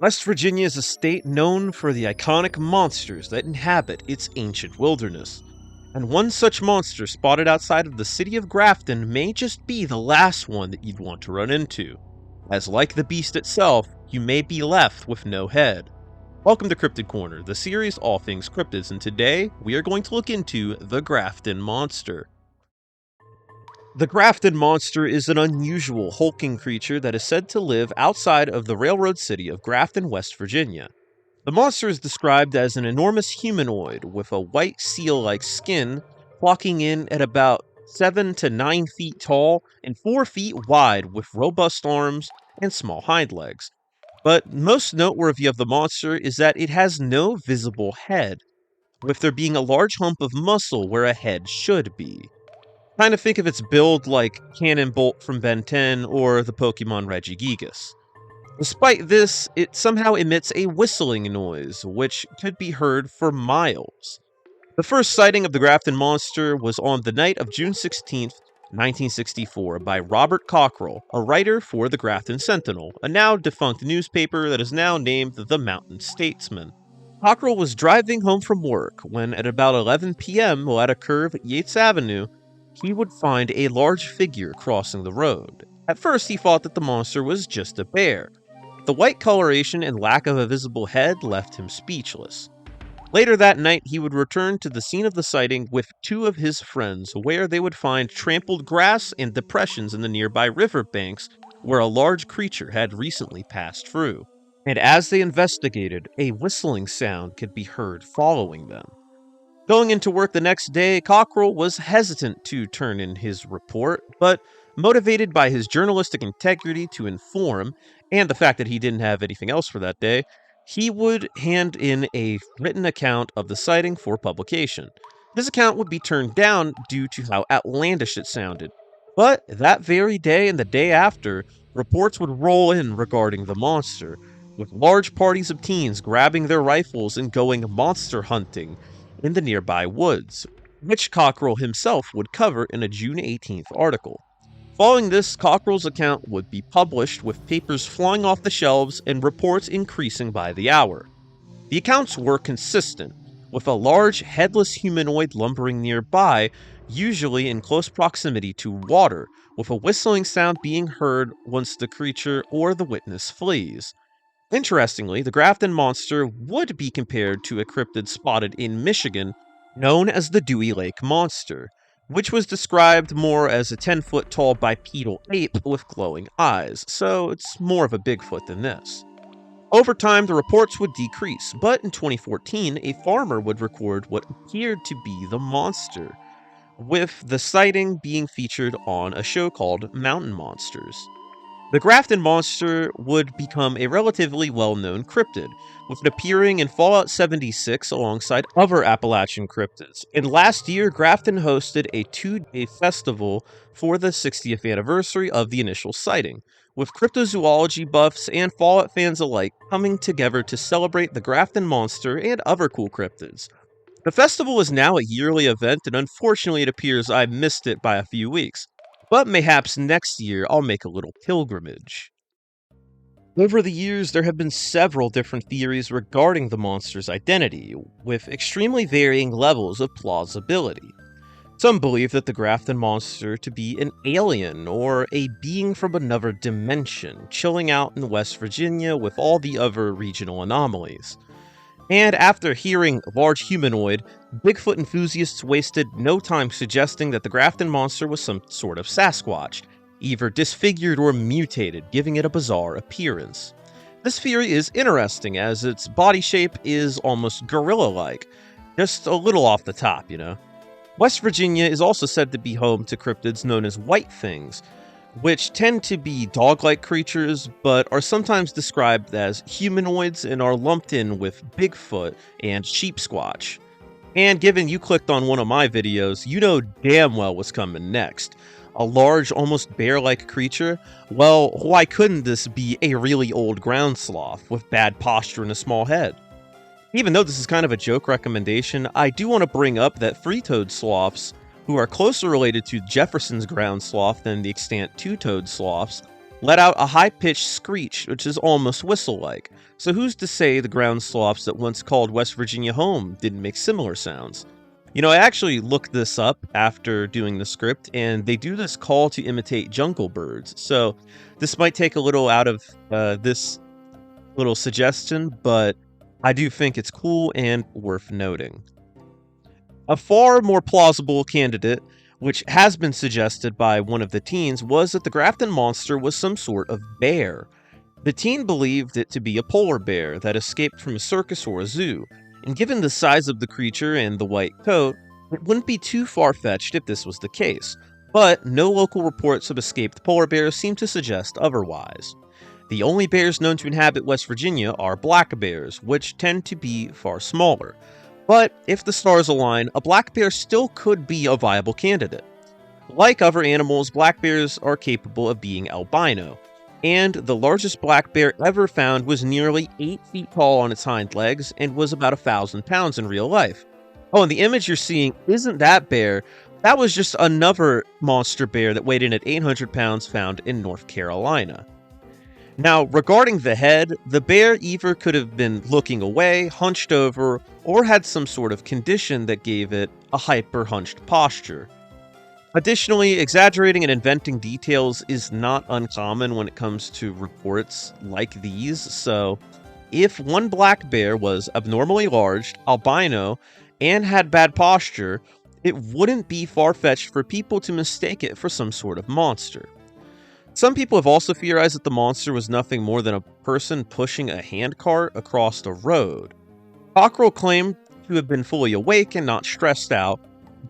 West Virginia is a state known for the iconic monsters that inhabit its ancient wilderness. And one such monster spotted outside of the city of Grafton may just be the last one that you'd want to run into, as like the beast itself, you may be left with no head. Welcome to Cryptid Corner, the series all things cryptids, and today we are going to look into the Grafton Monster. The Grafton Monster is an unusual, hulking creature that is said to live outside of the railroad city of Grafton, West Virginia. The monster is described as an enormous humanoid with a white seal-like skin, clocking in at about 7 to 9 feet tall and 4 feet wide with robust arms and small hind legs. But most noteworthy of the monster is that it has no visible head, with there being a large hump of muscle where a head should be. Kind of think of its build like Cannonbolt from Ben 10 or the Pokemon Regigigas. Despite this, it somehow emits a whistling noise, which could be heard for miles. The first sighting of the Grafton Monster was on the night of June 16th, 1964, by Robert Cockrell, a writer for the Grafton Sentinel, a now defunct newspaper that is now named the Mountain Statesman. Cockrell was driving home from work when, at about 11 p.m., while at a curve at Yates Avenue, he would find a large figure crossing the road. At first, he thought that the monster was just a bear. The white coloration and lack of a visible head left him speechless. Later that night, he would return to the scene of the sighting with two of his friends, where they would find trampled grass and depressions in the nearby riverbanks where a large creature had recently passed through. And as they investigated, a whistling sound could be heard following them. Going into work the next day, Cockrell was hesitant to turn in his report, but motivated by his journalistic integrity to inform, and the fact that he didn't have anything else for that day, he would hand in a written account of the sighting for publication. This account would be turned down due to how outlandish it sounded. But that very day and the day after, reports would roll in regarding the monster, with large parties of teens grabbing their rifles and going monster hunting in the nearby woods, which Cockrell himself would cover in a June 18th article. Following this, Cockrell's account would be published with papers flying off the shelves and reports increasing by the hour. The accounts were consistent, with a large headless humanoid lumbering nearby, usually in close proximity to water, with a whistling sound being heard once the creature or the witness flees. Interestingly, the Grafton Monster would be compared to a cryptid spotted in Michigan known as the Dewey Lake Monster, which was described more as a 10-foot tall bipedal ape with glowing eyes, so it's more of a Bigfoot than this. Over time, the reports would decrease, but in 2014, a farmer would record what appeared to be the monster, with the sighting being featured on a show called Mountain Monsters. The Grafton Monster would become a relatively well-known cryptid, with it appearing in Fallout 76 alongside other Appalachian cryptids. And last year, Grafton hosted a 2-day festival for the 60th anniversary of the initial sighting, with cryptozoology buffs and Fallout fans alike coming together to celebrate the Grafton Monster and other cool cryptids. The festival is now a yearly event, and unfortunately it appears I missed it by a few weeks. But mayhaps next year I'll make a little pilgrimage. Over the years, there have been several different theories regarding the monster's identity, with extremely varying levels of plausibility. Some believe that the Grafton Monster to be an alien or a being from another dimension, chilling out in West Virginia with all the other regional anomalies. And after hearing large humanoid, Bigfoot enthusiasts wasted no time suggesting that the Grafton Monster was some sort of Sasquatch, either disfigured or mutated, giving it a bizarre appearance. This theory is interesting as its body shape is almost gorilla-like, just a little off the top, you know. West Virginia is also said to be home to cryptids known as white things, which tend to be dog-like creatures, but are sometimes described as humanoids and are lumped in with Bigfoot and Sheepsquatch. And given you clicked on one of my videos, you know damn well what's coming next. A large, almost bear-like creature? Well, why couldn't this be a really old ground sloth with bad posture and a small head? Even though this is kind of a joke recommendation, I do want to bring up that three-toed sloths, who are closer related to Jefferson's ground sloth than the extant two-toed sloths, let out a high-pitched screech, which is almost whistle-like. So who's to say the ground sloths that once called West Virginia home didn't make similar sounds? I actually looked this up after doing the script, and they do this call to imitate jungle birds. So this might take a little out of this little suggestion, but I do think it's cool and worth noting. A far more plausible candidate, which has been suggested by one of the teens, was that the Grafton monster was some sort of bear. The teen believed it to be a polar bear that escaped from a circus or a zoo, and given the size of the creature and the white coat, it wouldn't be too far-fetched if this was the case, but no local reports of escaped polar bears seem to suggest otherwise. The only bears known to inhabit West Virginia are black bears, which tend to be far smaller. But if the stars align, a black bear still could be a viable candidate. Like other animals, black bears are capable of being albino, and the largest black bear ever found was nearly 8 feet tall on its hind legs and was about 1,000 pounds in real life. Oh, and the image you're seeing isn't that bear. That was just another monster bear that weighed in at 800 pounds found in North Carolina. Now, regarding the head, the bear either could have been looking away, hunched over, or had some sort of condition that gave it a hyper-hunched posture. Additionally, exaggerating and inventing details is not uncommon when it comes to reports like these, so if one black bear was abnormally large, albino, and had bad posture, it wouldn't be far-fetched for people to mistake it for some sort of monster. Some people have also theorized that the monster was nothing more than a person pushing a handcart across the road. Cockrell claimed to have been fully awake and not stressed out,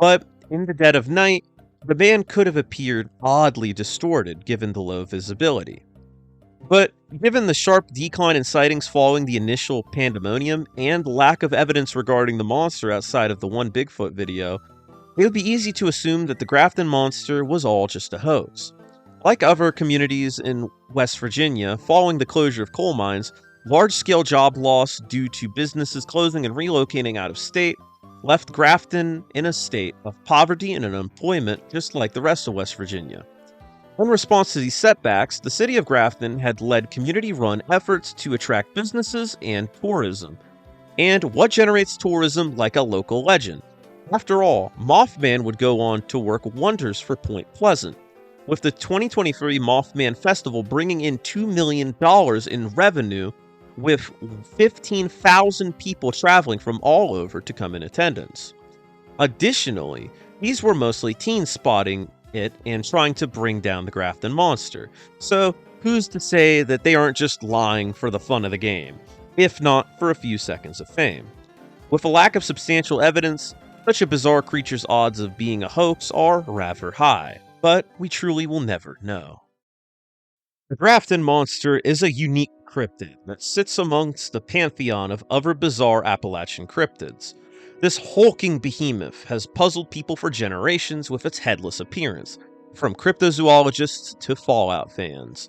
but in the dead of night, the man could have appeared oddly distorted given the low visibility. But given the sharp decline in sightings following the initial pandemonium and the lack of evidence regarding the monster outside of the one Bigfoot video, it would be easy to assume that the Grafton monster was all just a hoax. Like other communities in West Virginia, following the closure of coal mines, large-scale job loss due to businesses closing and relocating out of state left Grafton in a state of poverty and unemployment just like the rest of West Virginia. In response to these setbacks, the city of Grafton had led community-run efforts to attract businesses and tourism. And what generates tourism like a local legend? After all, Mothman would go on to work wonders for Point Pleasant, with the 2023 Mothman Festival bringing in $2 million in revenue, with 15,000 people traveling from all over to come in attendance. Additionally, these were mostly teens spotting it and trying to bring down the Grafton monster, so who's to say that they aren't just lying for the fun of the game, if not for a few seconds of fame? With a lack of substantial evidence, such a bizarre creature's odds of being a hoax are rather high, but we truly will never know. The Grafton monster is a unique cryptid that sits amongst the pantheon of other bizarre Appalachian cryptids. This hulking behemoth has puzzled people for generations with its headless appearance, from cryptozoologists to Fallout fans.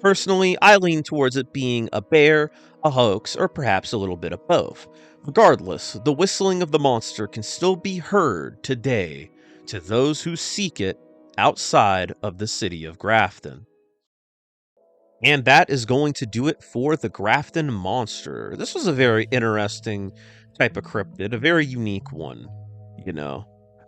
Personally, I lean towards it being a bear, a hoax, or perhaps a little bit of both. Regardless, the whistling of the monster can still be heard today to those who seek it outside of the city of Grafton. And that is going to do it for the Grafton monster. This was a very interesting type of cryptid, a very unique one, you know.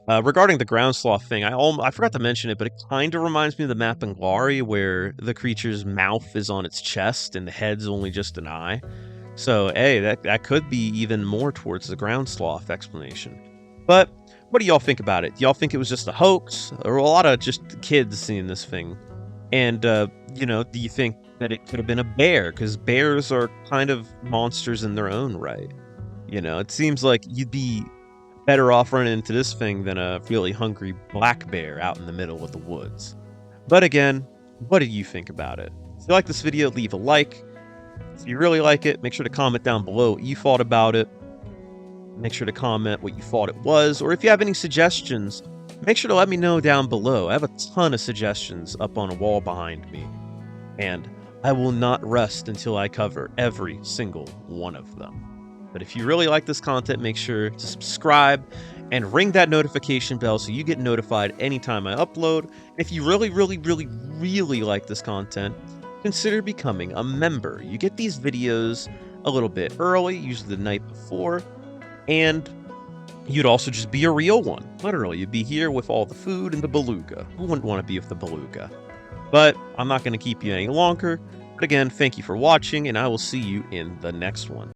Regarding the ground sloth thing, I forgot to mention it, but it kind of reminds me of the map in Glory, where the creature's mouth is on its chest and the head's only just an eye. So, hey, that could be even more towards the ground sloth explanation. But what do y'all think about it? Do y'all think it was just a hoax, or a lot of just kids seeing this thing? And, do you think that it could have been a bear? Because bears are kind of monsters in their own right. It seems like you'd be better off running into this thing than a really hungry black bear out in the middle of the woods. But again, what do you think about it? If you like this video, leave a like. If you really like it, make sure to comment down below what you thought about it. Make sure to comment what you thought it was, or if you have any suggestions, make sure to let me know down below. I have a ton of suggestions up on a wall behind me, and I will not rest until I cover every single one of them. But if you really like this content, make sure to subscribe and ring that notification bell so you get notified anytime I upload. If you really, really, really, really like this content, consider becoming a member. You get these videos a little bit early, usually the night before, and you'd also just be a real one. Literally, you'd be here with all the food and the beluga. Who wouldn't want to be with the beluga? But I'm not going to keep you any longer. But again, thank you for watching, and I will see you in the next one.